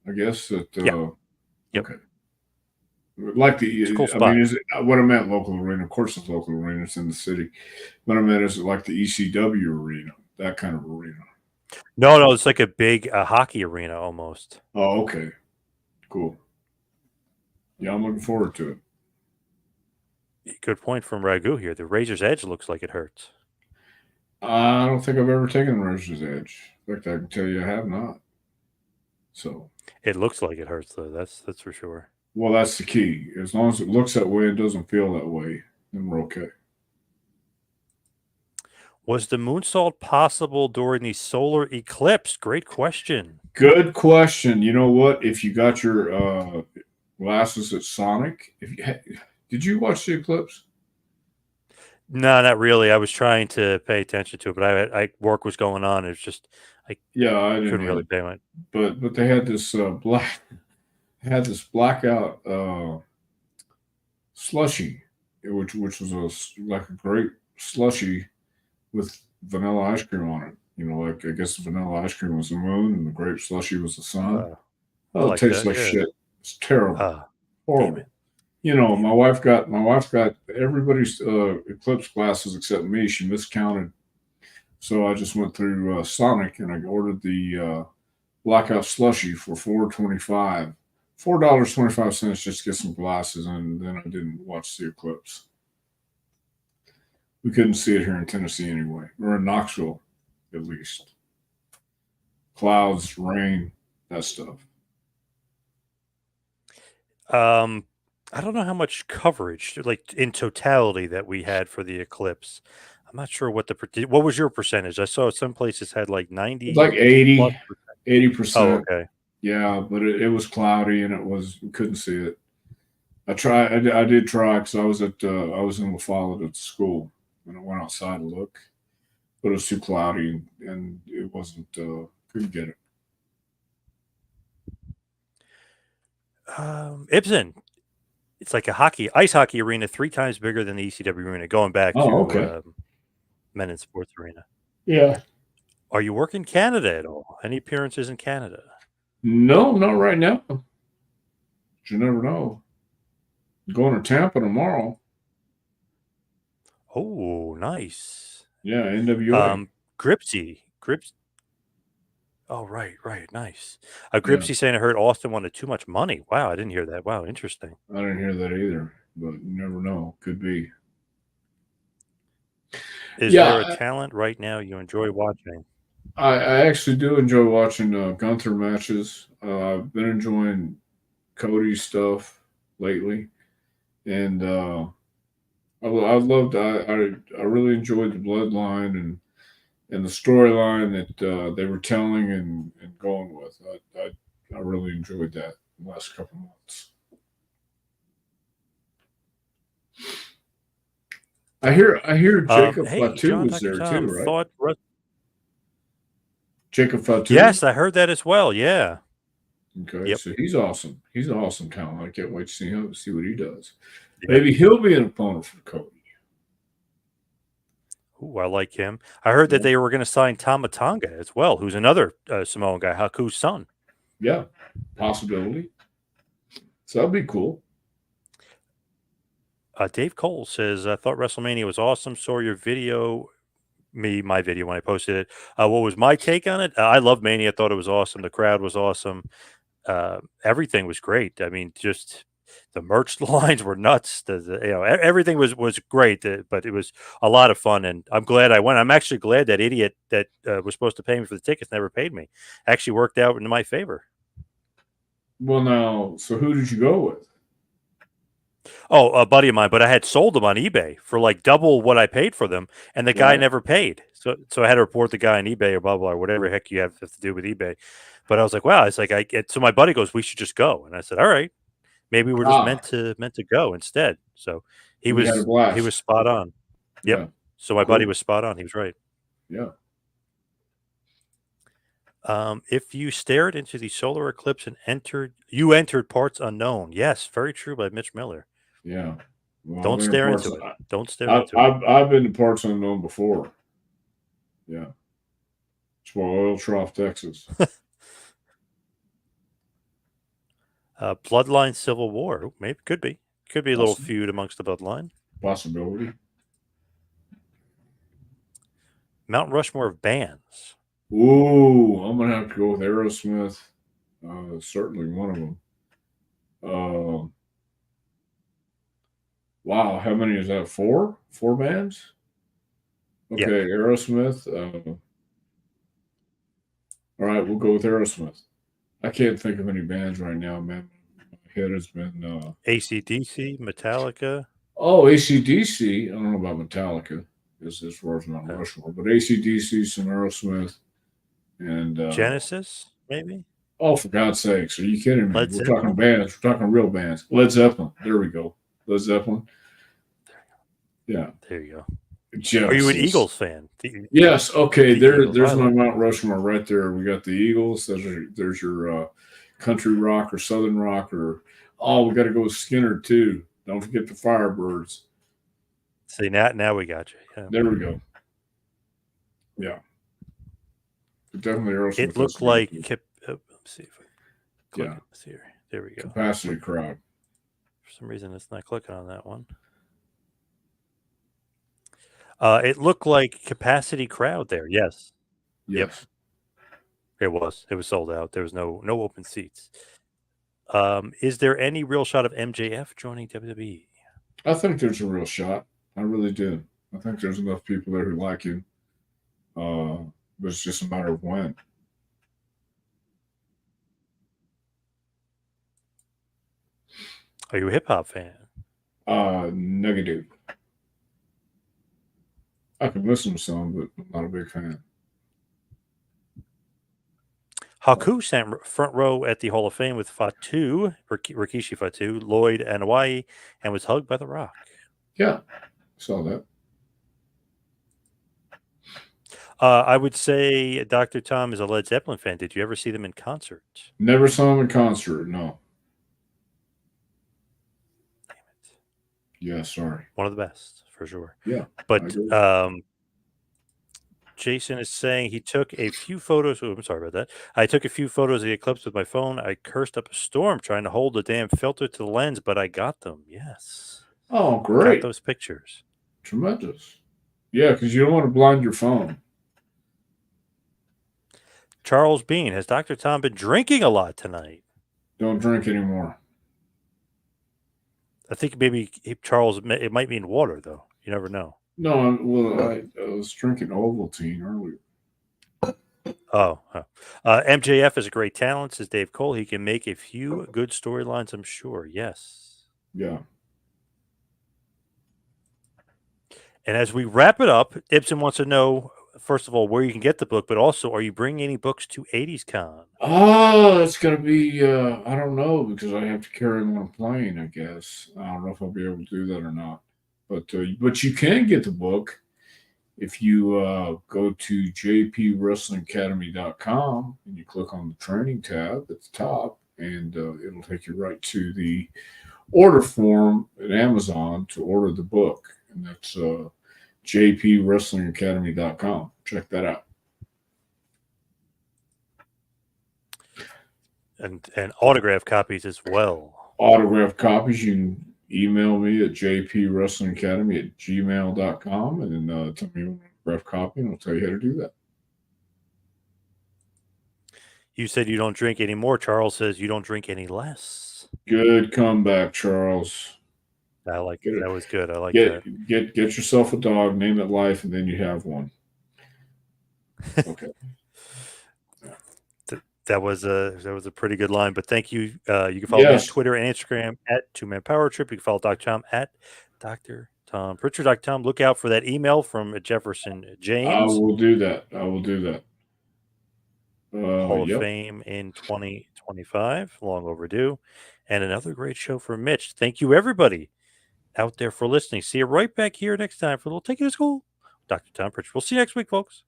I guess that. Yeah. Yep. Okay. Like It's a cool I spot. mean, is it what I meant local arena? Of course, it's local arena. It's in the city. What I meant is it like the ECW arena, that kind of arena. No, it's like a big hockey arena almost. Oh, okay, cool. Yeah, I'm looking forward to it. Good point from Ragu here. The Razor's Edge looks like it hurts. I don't think I've ever taken Razor's Edge. In fact, I can tell you I have not. So, It looks like it hurts though. That's for sure. well, that's the key. As long as it looks that way and doesn't feel that way, then we're okay. Was the moonsault possible during the solar eclipse? Great question. Good question. You know what? If you got your glasses at Sonic, did you watch the eclipse? No, not really. I was trying to pay attention to it, but I work was going on. It was just I Yeah, I didn't couldn't either. really pay it. But they had this blackout slushy, which was like a grape slushy with vanilla ice cream on it. Like I guess the vanilla ice cream was the moon and the grape slushy was the sun. I Oh, it like tastes that. like Yeah. shit. It's terrible, Damn horrible. it. My wife got everybody's eclipse glasses except me. She miscounted, so I just went through Sonic and I ordered the blackout slushy for $4.25 just to get some glasses, and then I didn't watch the eclipse. We couldn't see it here in Tennessee anyway, or in Knoxville, at least. Clouds, rain, that stuff. I don't know how much coverage, like in totality, that we had for the eclipse. I'm not sure what what was your percentage. I saw some places had like It's 90 like plus 80, percent. Oh, 80%. okay. Yeah, but it was cloudy and we couldn't see it. I did try because I was in La Follette at school and I went outside to look, but it was too cloudy and it wasn't couldn't get it. Ibsen. It's like a ice hockey arena 3 times bigger than the ECW arena. Going back Oh, to okay. Men in Sports Arena. Yeah. Are you working Canada at all? Any appearances in Canada? No, not right now. But you never know. Going to Tampa tomorrow. Oh, nice. Yeah, NWA. Gripsy. Oh, right, nice. Yeah, Gripsy saying I heard Austin wanted too much money. Wow, I didn't hear that. Wow, interesting. I didn't hear that either, but you never know. Could be. Is there a Yeah, talent right now you enjoy watching? I actually do enjoy watching Gunther matches. I've been enjoying Cody's stuff lately, and I loved. I really enjoyed the Bloodline and the storyline that they were telling and going with. I really enjoyed that the last couple months. I hear Jacob Hey, Fatu John, was Dr. there Tom, too, right? thought. Jacob Fatu. Yes, I heard that as well. Yeah. Okay, Yep. so he's awesome. He's an awesome talent. I can't wait to see what he does. Yep. Maybe he'll be an opponent for Cody. Ooh, I like him. I heard that Yeah, they were going to sign Tamatanga as well, who's another Samoan guy, Haku's son. yeah, possibility. So that'd be cool. Dave Cole says, I thought WrestleMania was awesome. Saw your video, my video when I posted it. What was my take on it? I love Mania. I thought it was awesome. The crowd was awesome. Everything was great. I mean, just the merch lines were nuts. Everything was great. But it was a lot of fun, and I'm glad I went. I'm actually glad that idiot that was supposed to pay me for the tickets never paid me. Actually worked out in my favor. Well, now, so who did you go with? Oh, a buddy of mine, but I had sold them on eBay for like double what I paid for them, and the guy Right. never paid. So I had to report the guy on eBay or blah blah or whatever the heck you have to do with eBay. But I was like, wow, it's like so my buddy goes, we should just go, and I said, all right, maybe we're just Ah, meant to go instead. So he and you had a was blast. spot on. Yep. Yeah. So my buddy Cool. was spot on. He was right. Yeah. If you stared into the solar eclipse and entered parts unknown. Yes, very true by Mitch Miller. Yeah. Well, I've Don't been in stare parts. into it. Don't stare I've, into it. I've, I've been to parts unknown before. Yeah. It's Oil Trough, Texas. Bloodline Civil War. Ooh, maybe could be a little Possi- feud amongst the bloodline. Possibility. Mount Rushmore of bands. Ooh, I'm gonna have to go with Aerosmith. Certainly one of them. Wow, how many is that? Four? Four bands? Okay, Yep. Aerosmith. All right, we'll go with Aerosmith. I can't think of any bands right now, man. My head has been. AC/DC, Metallica, AC/DC. I don't know about Metallica, as far as Mount uh, Rushmore, but AC/DC, some Aerosmith, and Genesis, maybe oh, for God's sakes, are you kidding me? Led We're talking Zeppelin. bands. We're talking real bands. Led Zeppelin. There we go. Led Zeppelin. Yeah. There you go. Are you an Genesis. Eagles fan? Yes. Okay. The Eagles. I There's my like Mount Rushmore right there. We got the Eagles. There's your country rock or southern rock or we got to go with Skinner too. Don't forget the Firebirds. See now we got you. Yeah. There we go. Yeah. Definitely Aerosmith. It looked like. Let's see if I click Yeah. it here. There we go. Capacity Crowd. For some reason, it's not clicking on that one. It looked like Capacity Crowd there. Yes. Yes. Yep. It was sold out. There was no open seats. Is there any real shot of MJF joining WWE? I think there's a real shot. I really do. I think there's enough people there who like him. But it's just a matter of when. Are you a hip hop fan? Negative. I can listen to some, but I'm not a big fan. Haku sat front row at the Hall of Fame with Fatu, Rikishi Fatu, Lloyd, and Hawaii, and was hugged by The Rock. Yeah, saw that. I would say Dr. Tom is a Led Zeppelin fan. Did you ever see them in concert? Never saw him in concert. No. Damn it. Yeah, sorry. One of the best, for sure. Yeah. But Jason is saying he took a few photos. Oh, I'm sorry about that. I took a few photos of the eclipse with my phone. I cursed up a storm trying to hold the damn filter to the lens, but I got them. Yes. Oh, Got great. those pictures. Tremendous. Yeah, because you don't want to blind your phone. Charles Bean, has Dr. Tom been drinking a lot tonight? Don't drink anymore. I think maybe Charles, it might mean water, though. You never know. No, well, I was drinking Ovaltine earlier. Oh, MJF is a great talent, says Dave Cole. He can make a few good storylines, I'm sure. Yes. Yeah. And as we wrap it up, Ibsen wants to know, first of all, where you can get the book, but also, are you bringing any books to 80s Con? Oh, it's going to be, I don't know, because I have to carry them on a plane, I guess. I don't know if I'll be able to do that or not. But you can get the book if you go to jpwrestlingacademy.com and you click on the training tab at the top, and it'll take you right to the order form at Amazon to order the book. And that's jpwrestlingacademy.com. Check that out. And autograph copies as well. Autograph copies, you can email me at jpwrestlingacademy@gmail.com and then tell me you want an autograph copy, and I'll tell you how to do that. You said you don't drink anymore. Charles says you don't drink any less. Good comeback, Charles. I like it. That was good. I like Get that. get yourself a dog, name it Life, and then you have one. Okay. That was a pretty good line. But thank you. You can follow me on Yes. Twitter and Instagram at Two Man Power Trip. You can follow Dr. Tom at Dr. Tom Prichard. Dr. Tom, look out for that email from Jefferson I James, will do that. I will do that. Hall of Yep. Fame in 2025. Long overdue. And another great show for Mitch. Thank you, everybody out there, for listening. See you right back here next time for a little Take It to School. Dr. Tom Prichard. We'll see you next week, folks.